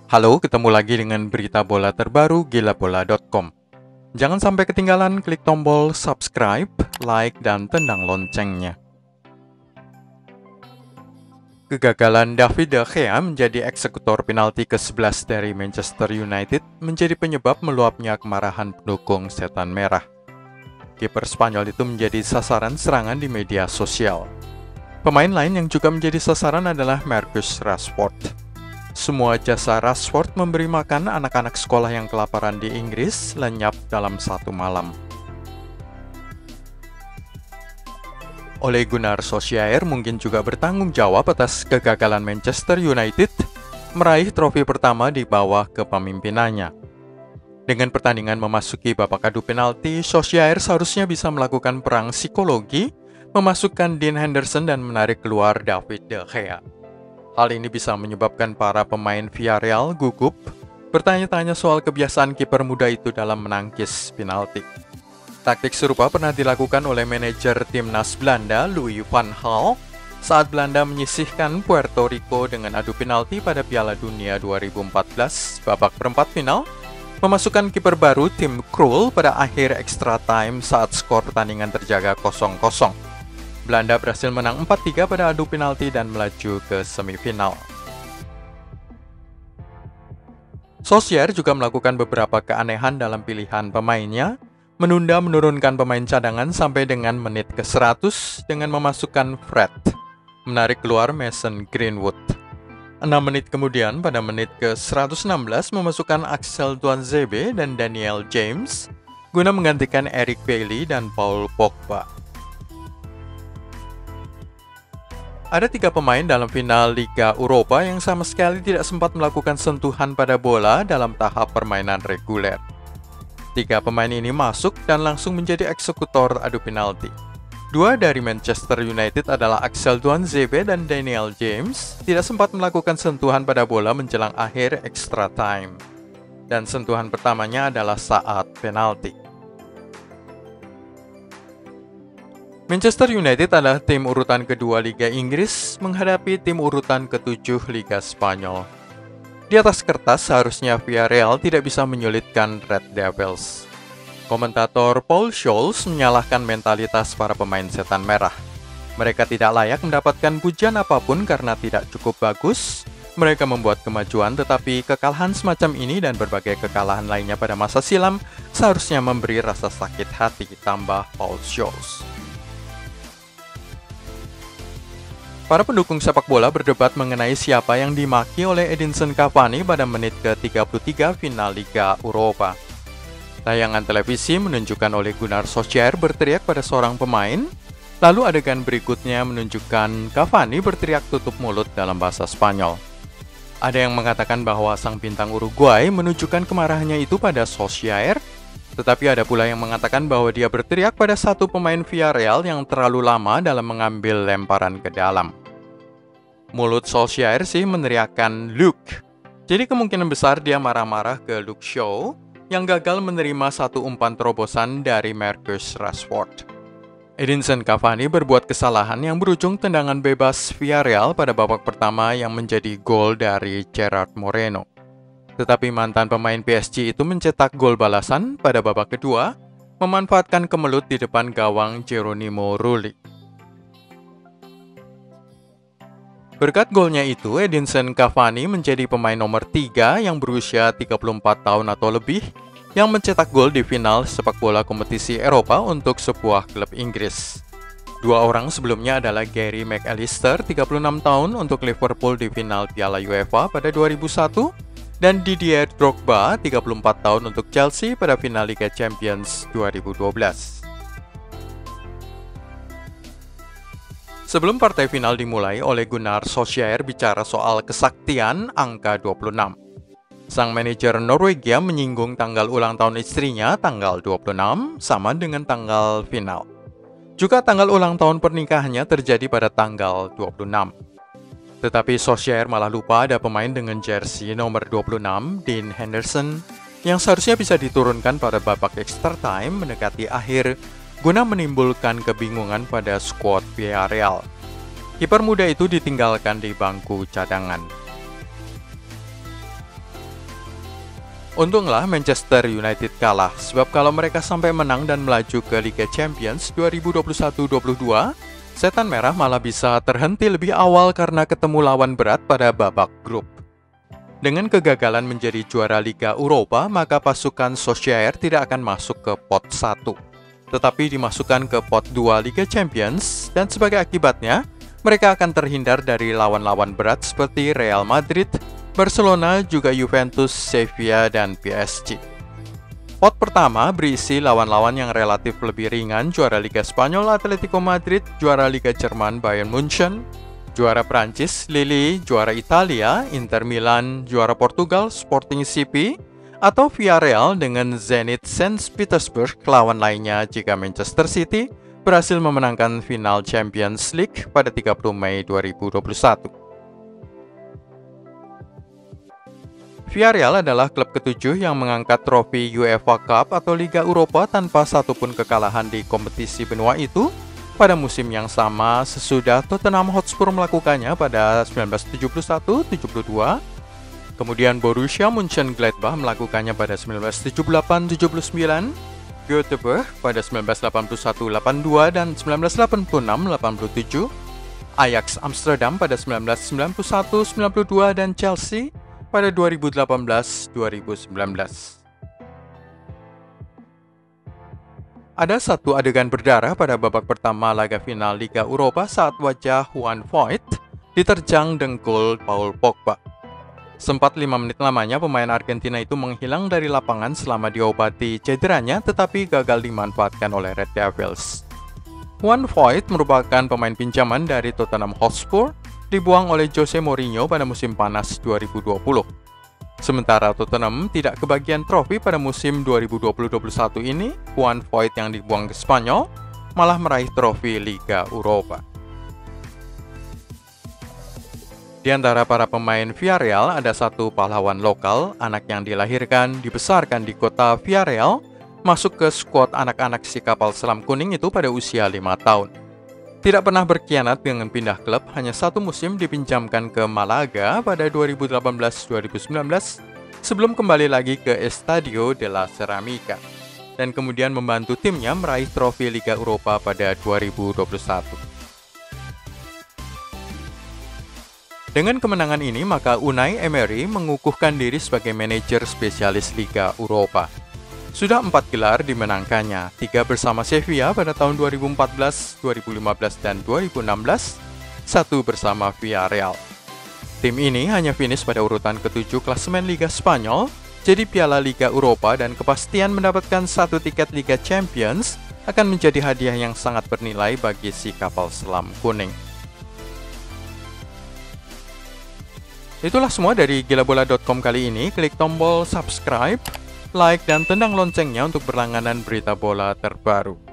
Halo, ketemu lagi dengan berita bola terbaru gilabola.com. Jangan sampai ketinggalan, klik tombol subscribe, like, dan tendang loncengnya. Kegagalan David De Gea menjadi eksekutor penalti ke-11 dari Manchester United menjadi penyebab meluapnya kemarahan pendukung Setan Merah. Kiper Spanyol itu menjadi sasaran serangan di media sosial. Pemain lain yang juga menjadi sasaran adalah Marcus Rashford. Semua jasa Rashford memberi makan anak-anak sekolah yang kelaparan di Inggris lenyap dalam satu malam. Ole Gunnar Solskjaer mungkin juga bertanggung jawab atas kegagalan Manchester United meraih trofi pertama di bawah kepemimpinannya. Dengan pertandingan memasuki babak adu penalti, Solskjaer seharusnya bisa melakukan perang psikologi, memasukkan Dean Henderson dan menarik keluar David De Gea. Hal ini bisa menyebabkan para pemain Villarreal gugup, bertanya-tanya soal kebiasaan kiper muda itu dalam menangkis penalti. Taktik serupa pernah dilakukan oleh manajer timnas Belanda, Louis van Gaal, saat Belanda menyisihkan Puerto Rico dengan adu penalti pada Piala Dunia 2014 babak perempat final, memasukkan kiper baru tim Krul pada akhir extra time saat skor pertandingan terjaga 0-0. Belanda berhasil menang 4-3 pada adu penalti dan melaju ke semifinal. Solskjaer juga melakukan beberapa keanehan dalam pilihan pemainnya, menunda menurunkan pemain cadangan sampai dengan menit ke-100 dengan memasukkan Fred, menarik keluar Mason Greenwood. 6 menit kemudian pada menit ke-116 memasukkan Axel Tuanzebe dan Daniel James guna menggantikan Eric Bailly dan Paul Pogba. Ada 3 pemain dalam final Liga Eropa yang sama sekali tidak sempat melakukan sentuhan pada bola dalam tahap permainan reguler. 3 pemain ini masuk dan langsung menjadi eksekutor adu penalti. 2 dari Manchester United adalah Axel Tuanzebe dan Daniel James tidak sempat melakukan sentuhan pada bola menjelang akhir extra time. Dan sentuhan pertamanya adalah saat penalti. Manchester United adalah tim urutan kedua Liga Inggris menghadapi tim urutan ke-7 Liga Spanyol. Di atas kertas seharusnya Villarreal tidak bisa menyulitkan Red Devils. Komentator Paul Scholes menyalahkan mentalitas para pemain Setan Merah. Mereka tidak layak mendapatkan pujian apapun karena tidak cukup bagus. Mereka membuat kemajuan, tetapi kekalahan semacam ini dan berbagai kekalahan lainnya pada masa silam seharusnya memberi rasa sakit hati, tambah Paul Scholes. Para pendukung sepak bola berdebat mengenai siapa yang dimaki oleh Edinson Cavani pada menit ke-33 final Liga Eropa. Tayangan televisi menunjukkan Ole Gunnar Solskjaer berteriak pada seorang pemain, lalu adegan berikutnya menunjukkan Cavani berteriak tutup mulut dalam bahasa Spanyol. Ada yang mengatakan bahwa sang bintang Uruguay menunjukkan kemarahannya itu pada Solskjaer, tetapi ada pula yang mengatakan bahwa dia berteriak pada satu pemain Villarreal yang terlalu lama dalam mengambil lemparan ke dalam. Mulut Solskjaer sih meneriakkan Luke. Jadi kemungkinan besar dia marah-marah ke Luke Shaw yang gagal menerima satu umpan terobosan dari Marcus Rashford. Edinson Cavani berbuat kesalahan yang berujung tendangan bebas Villarreal pada babak pertama yang menjadi gol dari Gerard Moreno. Tetapi mantan pemain PSG itu mencetak gol balasan pada babak kedua, memanfaatkan kemelut di depan gawang Geronimo Rulli. Berkat golnya itu, Edinson Cavani menjadi pemain nomor 3 yang berusia 34 tahun atau lebih yang mencetak gol di final sepak bola kompetisi Eropa untuk sebuah klub Inggris. 2 orang sebelumnya adalah Gary McAllister, 36 tahun untuk Liverpool di final Piala UEFA pada 2001, dan Didier Drogba, 34 tahun untuk Chelsea pada final Liga Champions 2012. Sebelum partai final dimulai, Ole Gunnar Solskjaer bicara soal kesaktian angka 26. Sang manajer Norwegia menyinggung tanggal ulang tahun istrinya, tanggal 26, sama dengan tanggal final. Juga tanggal ulang tahun pernikahannya terjadi pada tanggal 26. Tetapi Solskjaer malah lupa ada pemain dengan jersey nomor 26, Dean Henderson, yang seharusnya bisa diturunkan pada babak extra time mendekati akhir guna menimbulkan kebingungan pada skuad Villarreal. Kiper muda itu ditinggalkan di bangku cadangan. Untunglah Manchester United kalah, sebab kalau mereka sampai menang dan melaju ke Liga Champions 2021-22, Setan Merah malah bisa terhenti lebih awal karena ketemu lawan berat pada babak grup. Dengan kegagalan menjadi juara Liga Eropa, maka pasukan Solskjaer tidak akan masuk ke pot 1, tetapi dimasukkan ke pot 2 Liga Champions, dan sebagai akibatnya, mereka akan terhindar dari lawan-lawan berat seperti Real Madrid, Barcelona, juga Juventus, Sevilla, dan PSG. Pot pertama berisi lawan-lawan yang relatif lebih ringan, juara Liga Spanyol Atletico Madrid, juara Liga Jerman Bayern München, juara Prancis Lille, juara Italia Inter Milan, juara Portugal Sporting CP, atau Villarreal dengan Zenit Saint Petersburg. Lawan lainnya jika Manchester City berhasil memenangkan final Champions League pada 30 Mei 2021. Villarreal adalah klub ketujuh yang mengangkat trofi UEFA Cup atau Liga Eropa tanpa satupun kekalahan di kompetisi benua itu pada musim yang sama sesudah Tottenham Hotspur melakukannya pada 1971-72, kemudian Borussia Mönchengladbach melakukannya pada 1978-79, Göteborg pada 1981-82 dan 1986-87, Ajax Amsterdam pada 1991-92 dan Chelsea pada 2018-2019. Ada satu adegan berdarah pada babak pertama laga final Liga Eropa saat wajah Juan Foyth diterjang dengkul Paul Pogba. Sempat 5 menit lamanya pemain Argentina itu menghilang dari lapangan selama diobati cederanya, tetapi gagal dimanfaatkan oleh Red Devils. Juan Foyth merupakan pemain pinjaman dari Tottenham Hotspur, dibuang oleh Jose Mourinho pada musim panas 2020. Sementara Tottenham tidak kebagian trofi pada musim 2020-21 ini, Juan Foyth yang dibuang ke Spanyol malah meraih trofi Liga Eropa. Di antara para pemain Villarreal ada satu pahlawan lokal, anak yang dilahirkan, dibesarkan di kota Villarreal, masuk ke skuad anak-anak si kapal selam kuning itu pada usia 5 tahun. Tidak pernah berkhianat dengan pindah klub, hanya satu musim dipinjamkan ke Malaga pada 2018-2019 sebelum kembali lagi ke Estadio de la Cerámica dan kemudian membantu timnya meraih trofi Liga Eropa pada 2021. Dengan kemenangan ini, maka Unai Emery mengukuhkan diri sebagai manajer spesialis Liga Eropa. Sudah 4 gelar dimenangkannya, 3 bersama Sevilla pada tahun 2014, 2015, dan 2016, 1 bersama Villarreal. Tim ini hanya finish pada urutan ke-7 klasemen Liga Spanyol, jadi Piala Liga Eropa dan kepastian mendapatkan 1 tiket Liga Champions akan menjadi hadiah yang sangat bernilai bagi si kapal selam kuning. Itulah semua dari gilabola.com kali ini. Klik tombol subscribe, like, dan tendang loncengnya untuk berlangganan berita bola terbaru.